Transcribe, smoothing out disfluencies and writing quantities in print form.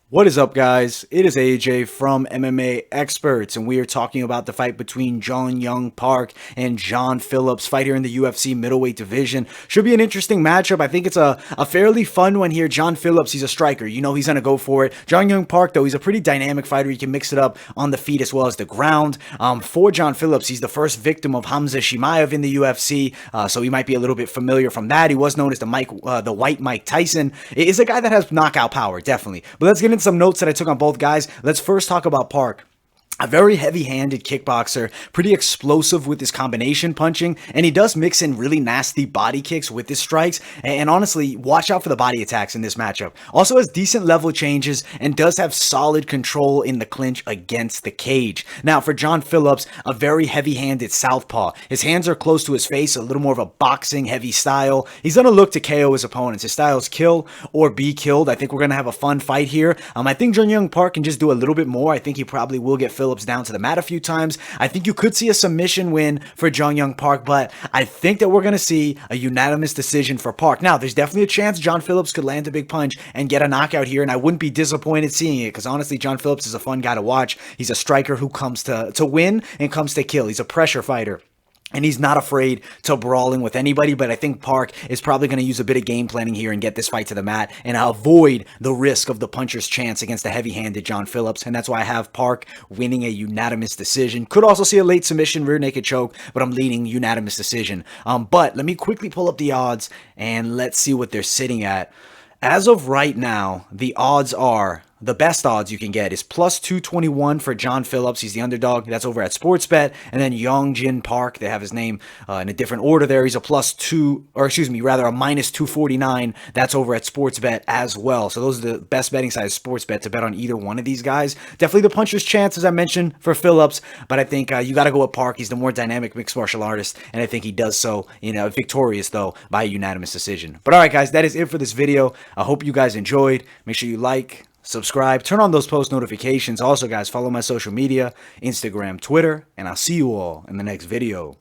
What is up, guys? It is AJ from MMA Experts, and we are talking about the fight between Junyong Park and John Phillips. Fight here in the UFC middleweight division. Should be an interesting matchup. I think it's a fairly fun one here. John Phillips, he's a striker. You know he's going to go for it. Junyong Park, though, he's a pretty dynamic fighter. He can mix it up on the feet as well as the ground. For John Phillips, he's the first victim of Khamzat Chimaev in the UFC, so he might be a little bit familiar from that. He was known as the White Mike Tyson. Is a guy that has knockout power, definitely. But let's get into some notes that I took on both guys. Let's first talk about Park. A very heavy-handed kickboxer, pretty explosive with his combination punching, and he does mix in really nasty body kicks with his strikes, and honestly, watch out for the body attacks in this matchup. Also has decent level changes, and does have solid control in the clinch against the cage. Now, for John Phillips, a very heavy-handed southpaw. His hands are close to his face, a little more of a boxing-heavy style. He's gonna look to KO his opponents. His style is kill or be killed. I think we're gonna have a fun fight here. I think Junyong Park can just do a little bit more. I think he probably will get Phillips down to the mat a few times. I think you could see a submission win for Junyong Park, but I think that we're going to see a unanimous decision for Park. Now, there's definitely a chance John Phillips could land a big punch and get a knockout here, and I wouldn't be disappointed seeing it, because honestly, John Phillips is a fun guy to watch. He's a striker who comes to win and comes to kill. He's a pressure fighter. And he's not afraid to brawling with anybody, but I think Park is probably going to use a bit of game planning here and get this fight to the mat and avoid the risk of the puncher's chance against the heavy-handed John Phillips. And that's why I have Park winning a unanimous decision. Could also see a late submission, rear naked choke, but I'm leaning unanimous decision. But let me quickly pull up the odds and let's see what they're sitting at. As of right now, the odds are... the best odds you can get is plus 221 for John Phillips. He's the underdog. That's over at Sportsbet. And then Yongjin Park, they have his name in a different order there. He's a a minus 249. That's over at Sportsbet as well. So those are the best betting sides, Sportsbet, to bet on either one of these guys. Definitely the puncher's chance, as I mentioned, for Phillips. But I think you got to go with Park. He's the more dynamic mixed martial artist. And I think he does so, victorious, though, by a unanimous decision. But all right, guys, that is it for this video. I hope you guys enjoyed. Make sure you like, subscribe, turn on those post notifications. Also, guys, follow my social media, Instagram, Twitter, and I'll see you all in the next video.